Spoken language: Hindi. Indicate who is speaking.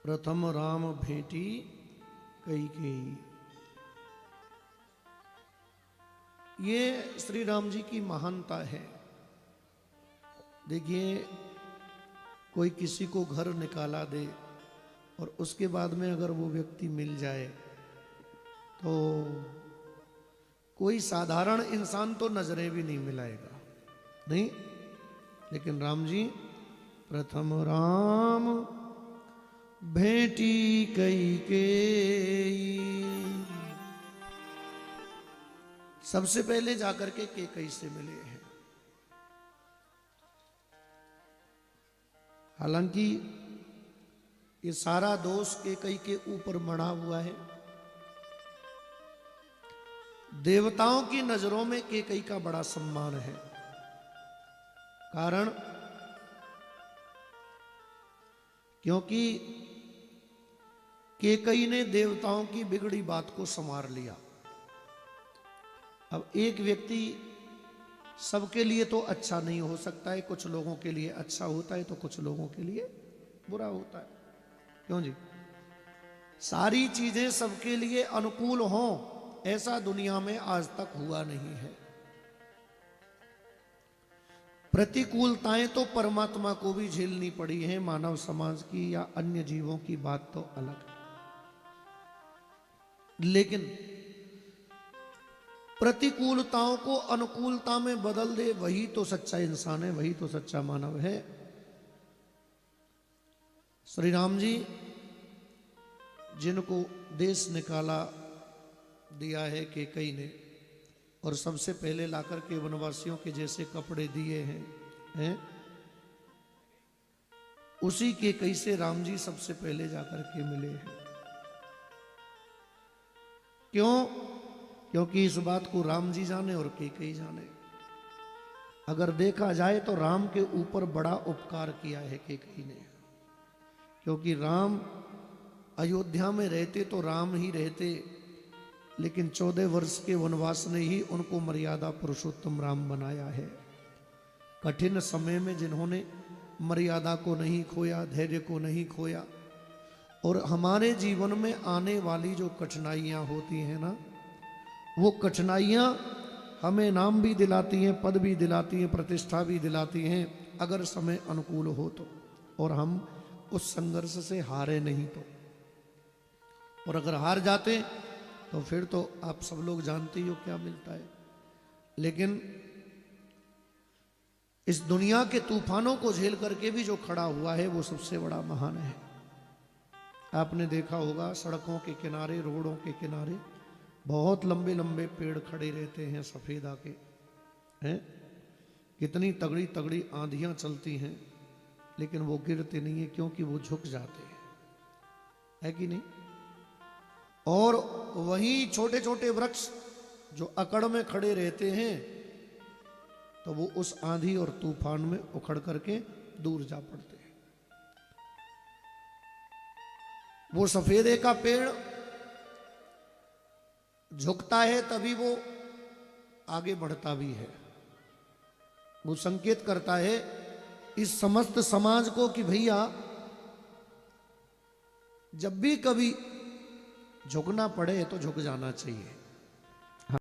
Speaker 1: प्रथम राम भेटी कैकेयी। ये श्री राम जी की महानता है। देखिए, कोई किसी को घर निकाला दे और उसके बाद में अगर वो व्यक्ति मिल जाए तो कोई साधारण इंसान तो नजरें भी नहीं मिलाएगा, नहीं। लेकिन राम जी प्रथम राम भेटी कैकेयी, सबसे पहले जाकर के कैकेयी से मिले हैं। हालांकि ये सारा दोष कैकेयी के ऊपर मढ़ा हुआ है। देवताओं की नजरों में कैकेयी का बड़ा सम्मान है। कारण क्योंकि कैकेयी ने देवताओं की बिगड़ी बात को संवार लिया। अब एक व्यक्ति सबके लिए तो अच्छा नहीं हो सकता है, कुछ लोगों के लिए अच्छा होता है तो कुछ लोगों के लिए बुरा होता है। क्यों जी? सारी चीजें सबके लिए अनुकूल हों ऐसा दुनिया में आज तक हुआ नहीं है। प्रतिकूलताएं तो परमात्मा को भी झेलनी पड़ी है, मानव समाज की या अन्य जीवों की बात तो अलग है। लेकिन प्रतिकूलताओं को अनुकूलता में बदल दे, वही तो सच्चा इंसान है, वही तो सच्चा मानव है। श्री राम जी जिनको देश निकाला दिया है कैकेयी ने, और सबसे पहले लाकर के वनवासियों के जैसे कपड़े दिए हैं, उसी कैकेयी से राम जी सबसे पहले जाकर के मिले हैं। क्यों? क्योंकि इस बात को राम जी जाने और कैकेयी जाने। अगर देखा जाए तो राम के ऊपर बड़ा उपकार किया है कैकेयी ने, क्योंकि राम अयोध्या में रहते तो राम ही रहते, लेकिन 14 वर्ष के वनवास ने ही उनको मर्यादा पुरुषोत्तम राम बनाया है। कठिन समय में जिन्होंने मर्यादा को नहीं खोया, धैर्य को नहीं खोया, और हमारे जीवन में आने वाली जो कठिनाइयां होती हैं ना, वो कठिनाइयां हमें नाम भी दिलाती हैं, पद भी दिलाती हैं, प्रतिष्ठा भी दिलाती हैं, अगर समय अनुकूल हो तो, और हम उस संघर्ष से हारे नहीं तो। और अगर हार जाते तो फिर तो आप सब लोग जानते ही हो क्या मिलता है। लेकिन इस दुनिया के तूफानों को झेल करके भी जो खड़ा हुआ है वो सबसे बड़ा महान है। आपने देखा होगा सड़कों के किनारे, रोडों के किनारे बहुत लंबे लंबे पेड़ खड़े रहते हैं सफेदा के, हैं? कितनी तगड़ी तगड़ी आंधियां चलती हैं, लेकिन वो गिरते नहीं है, क्योंकि वो झुक जाते हैं, है कि नहीं? और वहीं छोटे छोटे वृक्ष जो अकड़ में खड़े रहते हैं, तो वो उस आंधी और तूफान में उखड़ करके दूर जा पड़ते हैं। वो सफेदे का पेड़ झुकता है तभी वो आगे बढ़ता भी है। वो संकेत करता है इस समस्त समाज को कि भैया जब भी कभी झुकना पड़े तो झुक जाना चाहिए।